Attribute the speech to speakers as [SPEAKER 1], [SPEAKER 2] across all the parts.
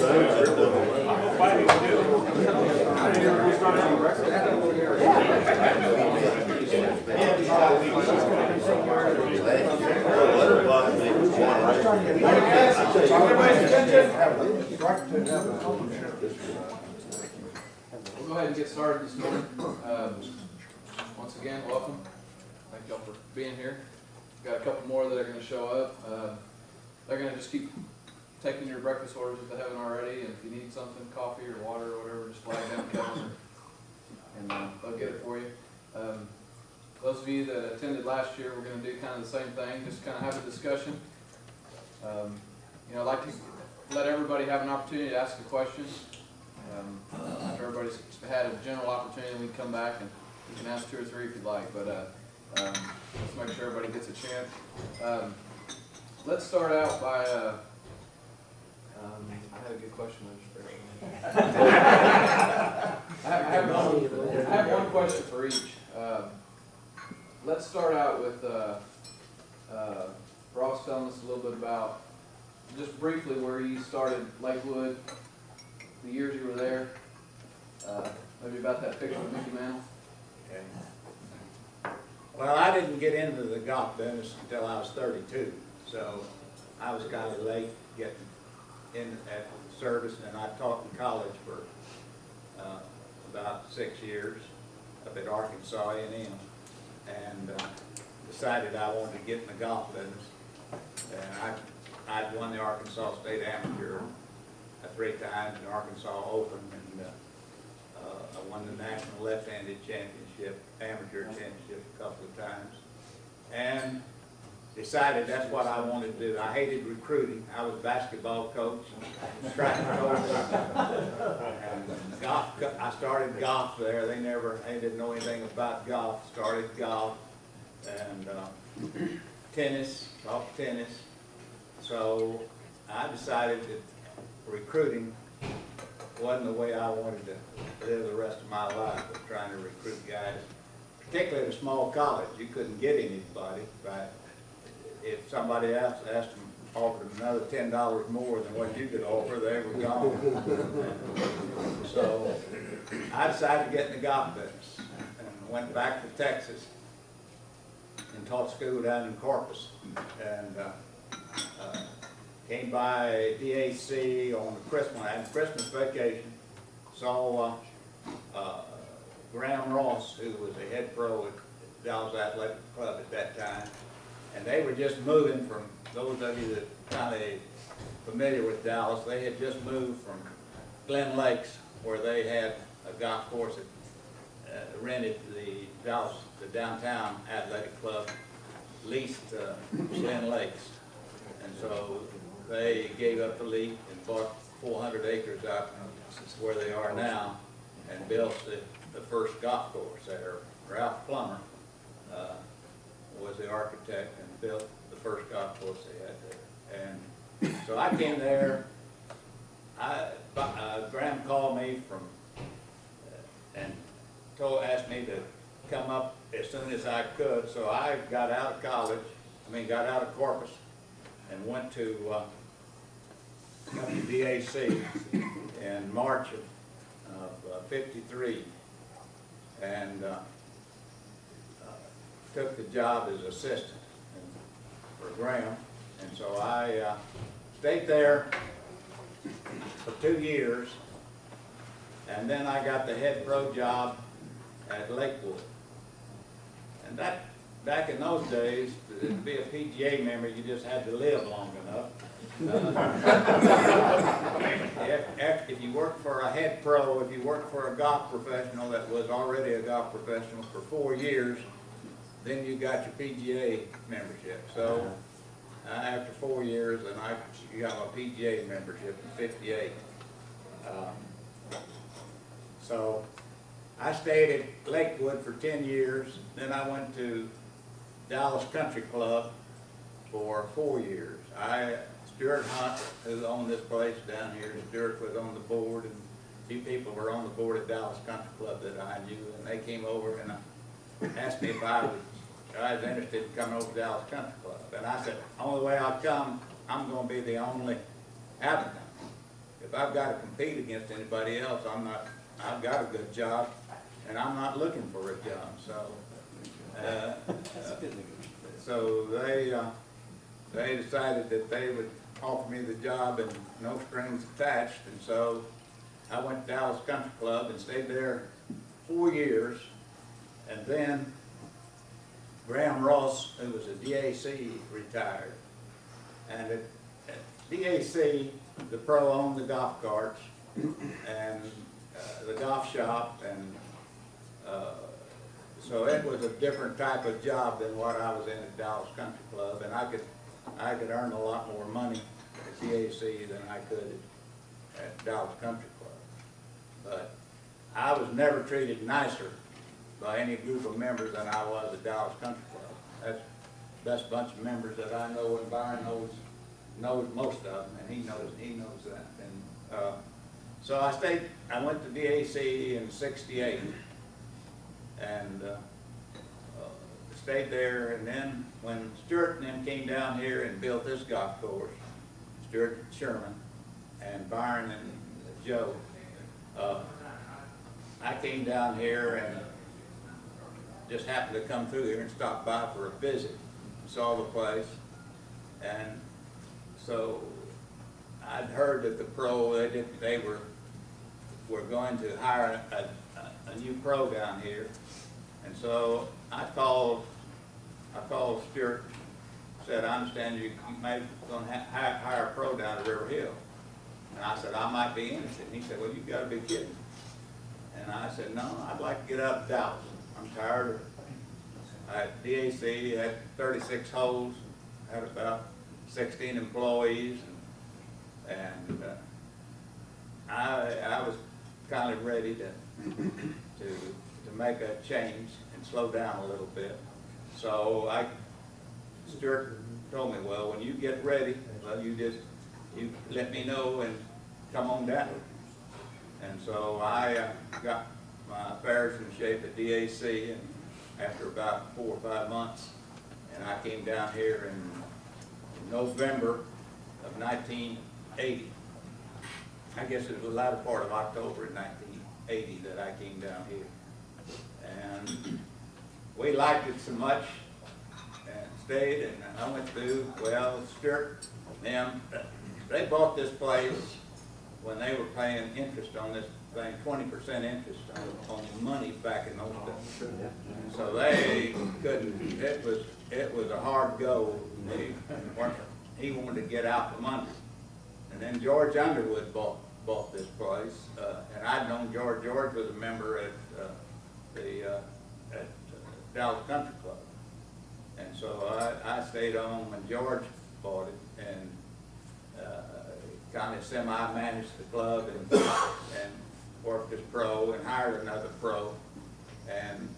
[SPEAKER 1] We'll go ahead and get started this morning. Once again, welcome. Thank y'all for being here. Got a couple more that are going to show up. They're going to just keep taking your breakfast orders if they haven't already, and if you need something, coffee or water or whatever, just flag down Kevin, and they'll get it for you. Those of you that attended last year, we're going to do kind of the same thing, just kind of have a discussion. I'd like to let everybody have an opportunity to ask a question. After everybody's had a general opportunity, we can come back and you can ask 2 or 3 if you'd like, but let's make sure everybody gets a chance. Let's start out by, I had a good question. I have one question for each. Let's start out with Ross telling us a little bit about, just briefly, where you started Lakewood, the years you were there, maybe about that picture of Mickey Mantle.
[SPEAKER 2] Okay. Well, I didn't get into the golf business until I was 32, so I was kind of late getting in at the service, and I taught in college for about 6 years up at Arkansas A&M, and decided I wanted to get in the golf business. And I'd won the Arkansas State Amateur 3 times, the Arkansas Open, and I won the National Left-Handed Championship, Amateur Championship a couple of times, and decided that's what I wanted to do. I hated recruiting. I was a basketball coach, track coach, and golf. I started golf there. They didn't know anything about golf. Started golf, and tennis, golf tennis. So I decided that recruiting wasn't the way I wanted to live the rest of my life, was trying to recruit guys, particularly at a small college. You couldn't get anybody, right? If somebody else offered them another $10 more than what you could offer, they were gone. So I decided to get in the golf business and went back to Texas and taught school down in Corpus, and came by DAC on the Christmas vacation, saw Graham Ross, who was the head pro at Dallas Athletic Club at that time, and they were just moving from, those of you that kind of familiar with Dallas, they had just moved from Glen Lakes, where they had a golf course that rented the downtown athletic club, leased Glen Lakes, and so they gave up the lease and bought 400 acres out where they are now and built the first golf course there. Ralph Plummer was the architect and built the first golf course they had there. And so I came there. Graham called me from and asked me to come up as soon as I could. So I got out of got out of Corpus and went to DAC in March of '53, and took the job as assistant for Graham. And so I stayed there for 2 years, and then I got the head pro job at Lakewood. And that, back in those days, to be a PGA member, you just had to live long enough. If you worked for a head pro, if you worked for a golf professional that was already a golf professional for 4 years, then you got your PGA membership. So after 4 years, then I got my PGA membership in '58. So I stayed at Lakewood for 10 years. Then I went to Dallas Country Club for 4 years. Stuart Hunt, who owned this place down here, Stuart was on the board, and a few people were on the board at Dallas Country Club that I knew, and they came over and asked me if I was interested in coming over to Dallas Country Club. And I said, the only way I'll come, I'm going to be the only advocate. if I've got to compete against anybody else, I've got a good job, and I'm not looking for a job, so. So they decided that they would offer me the job and no strings attached, and so I went to Dallas Country Club and stayed there 4 years, and then Graham Ross, who was a DAC, retired, and at DAC, the pro owned the golf carts and the golf shop, and so it was a different type of job than what I was in at Dallas Country Club, and I could earn a lot more money at DAC than I could at Dallas Country Club. But I was never treated nicer by any group of members than I was at Dallas Country Club. That's the best bunch of members that I know, and Byron knows most of them, and he knows that. And so I went to DAC in '68, and stayed there. And then when Stuart and them came down here and built this golf course, Stuart Sherman and Byron and Joe, I came down here and just happened to come through here and stop by for a visit, saw the place, and so I'd heard that the pro, they were going to hire a new pro down here, and so I called Stuart, said, I understand you may going to hire a pro down at River Hill. And I said, I might be interested. And he said, well, you've got to be kidding. And I said, no, I'd like to get out of Dallas. I'm tired of it. At DAC, had 36 holes, had about 16 employees, and I was kind of ready to make a change and slow down a little bit. So Stuart told me, well, when you get ready, well, you let me know and come on down. And so I got my affairs in shape at DAC, and after about 4 or 5 months, and I came down here in November of 1980. I guess it was the latter part of October in 1980 that I came down here. And we liked it so much and stayed, and I went through, well, Stuart, them, they bought this place when they were paying interest on this thing, 20% interest on money back in those days. So they couldn't, it was a hard go. He wanted to get out from under. And then George Underwood bought this place, and I'd known George. George was a member at Dallas Country Club. And so I stayed on when George bought it, and kind of semi-managed the club and worked as pro and hired another pro and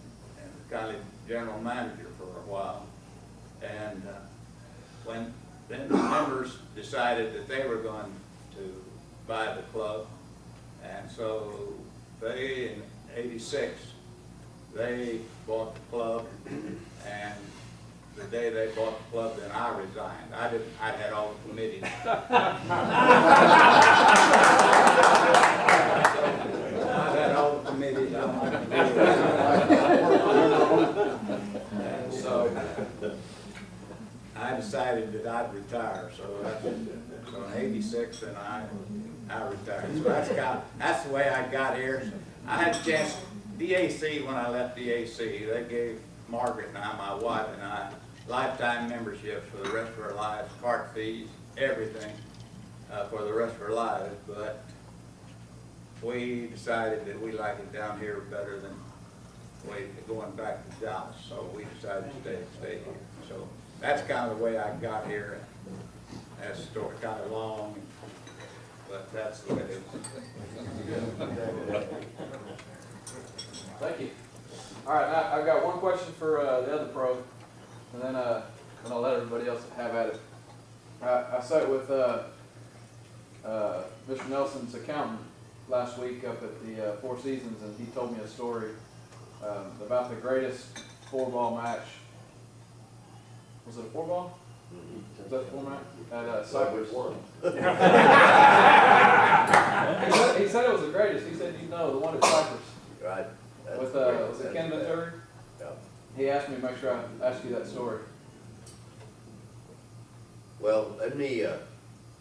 [SPEAKER 2] kind of general manager for a while. And when then the members decided that they were going to buy the club, and so they, in '86, they bought the club, and the day they bought the club, then I resigned. I had all the committees. I had all the committees on. And so I decided that I'd retire. So in '86, then I retired. So that's the way I got here. I had a chance. DAC, when I left DAC, they gave Margaret and I, my wife and I, lifetime memberships for the rest of our lives, cart fees, everything for the rest of our lives. But we decided that we liked it down here better than going back to Dallas. So we decided to stay here. So that's kind of the way I got here. That's a story, kind of long, but that's the way it is.
[SPEAKER 1] Thank you. All right, I've got one question for the other pro, and then I'll let everybody else have at it. I sat with Mr. Nelson's accountant last week up at the Four Seasons, and he told me a story about the greatest 4-ball match. Was it a 4-ball? Is that the format? At Cypress.
[SPEAKER 3] One.
[SPEAKER 1] He said it was the greatest. He said, the one at Cypress.
[SPEAKER 3] Right. That's
[SPEAKER 1] With,
[SPEAKER 3] great.
[SPEAKER 1] was it
[SPEAKER 3] That's
[SPEAKER 1] Ken
[SPEAKER 3] bad.
[SPEAKER 1] Venturi?
[SPEAKER 3] Yeah.
[SPEAKER 1] He asked me to make sure I ask you that story.
[SPEAKER 3] Well, let me,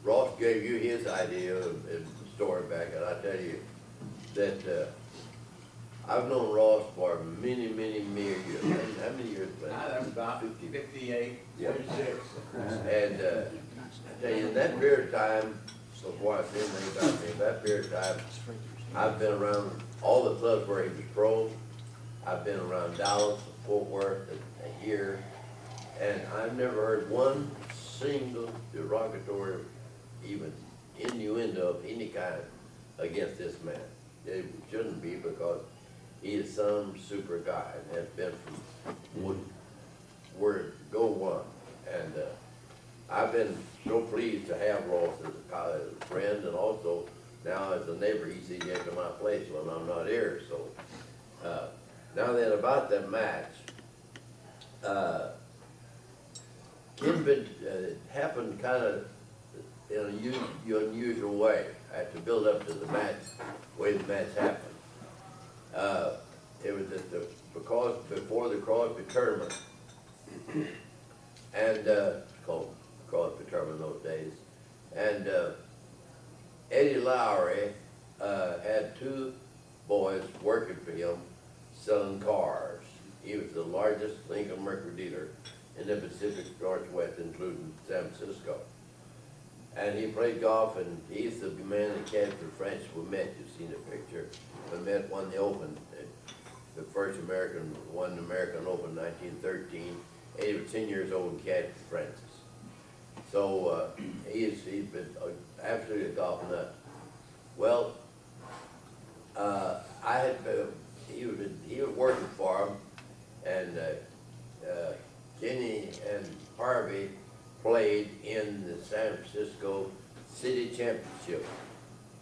[SPEAKER 3] Ross gave you his idea of the story back, and I tell you that, I've known Ross for many, many, many years. How many years? Ben?
[SPEAKER 2] I'm about 58,
[SPEAKER 3] Yeah.
[SPEAKER 2] 46.
[SPEAKER 3] And, I tell you, in that period of time, before I said anything about me, in that period of time, I've been around all the clubs where he was pro. I've been around Dallas, Fort Worth, here, and I've never heard one single derogatory, even innuendo of any kind against this man. It shouldn't be, because he is some super guy and has been from word go one. And I've been so pleased to have Ross as a friend, and also now as a neighbor. He sees him to my place when I'm not here. So now then, about that match, it happened kind of in an unusual way. I had to build up to the match, the way the match happened. It was at because before the Crosby tournament, and called Crosby tournament in those days, and Eddie Lowry had two boys working for him selling cars. He was the largest Lincoln Mercury dealer in the Pacific Northwest, including San Francisco. And he played golf, and he's the man that came to France. We met, you've seen the picture. We met, won the Open, the first American, won the American Open in 1913. And he was 10 years old and caddied for Francis. So he's been absolutely a golf nut. Well, he was working for him, and Kenny and Harvey played in the San Francisco City Championship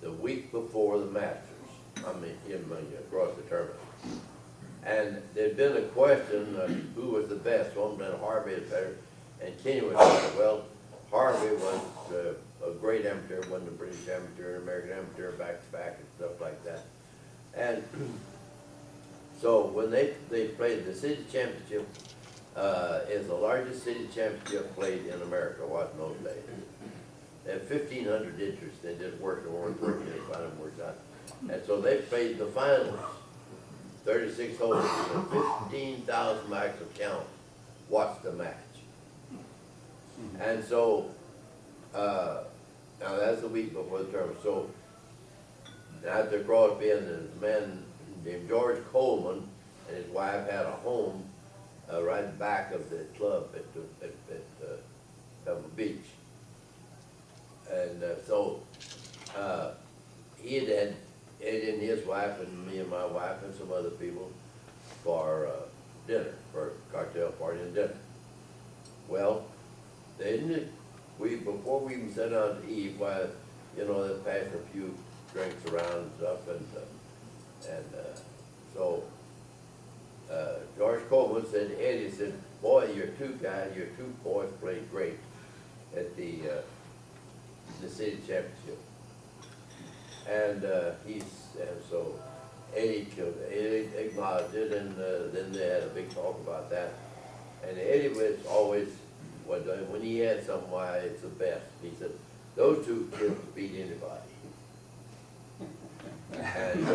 [SPEAKER 3] the week before the Masters. Across the tournament. And there'd been a question of who was the best. One then Harvey is better, and Kenny was better. Well, Harvey was a great amateur, won the British Amateur, American Amateur, back-to-back and stuff like that. And so when they played the City Championship, is the largest city championship played in America, was in those days. They had 1,500 interests. They didn't work, they weren't working, they finally worked out. And so they played the finals, 36 holes, and 15,000 miles of count watched the match. And so, now that's the week before the tournament. So, after Crosby and a man named George Coleman and his wife had a home right back of the club at Pebble Beach. And so he had Eddie and his wife and me and my wife and some other people for dinner, for a cocktail party and dinner. Well, before we even sat down to eat, they passed a few drinks around and stuff, and so George Coleman said to Eddie, said, "Boy, your two boys played great at the city championship." And so Eddie acknowledged it, and then they had a big talk about that. And Eddie was always, when he had something, why it's the best. He said, "Those two kids beat anybody." And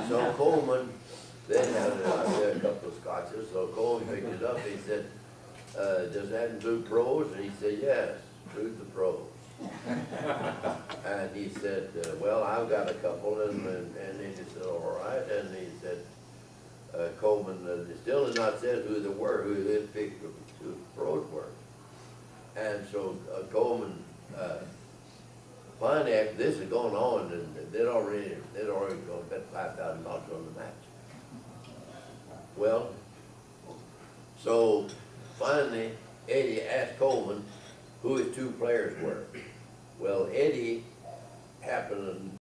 [SPEAKER 3] so Coleman then had a couple of scotches, so Coleman picked it up. He said, "Does that include pros?" And he said, "Yes, includes the pros." And he said, "Well, I've got a couple," and he said, "All right." And he said, Coleman still had not said who they were, who his picked, who the pros were. And so Coleman, finally, after this is going on, and they'd already going to bet $5,000 on the match. Well, so finally, Eddie asked Coleman who his two players were. Well, Eddie happened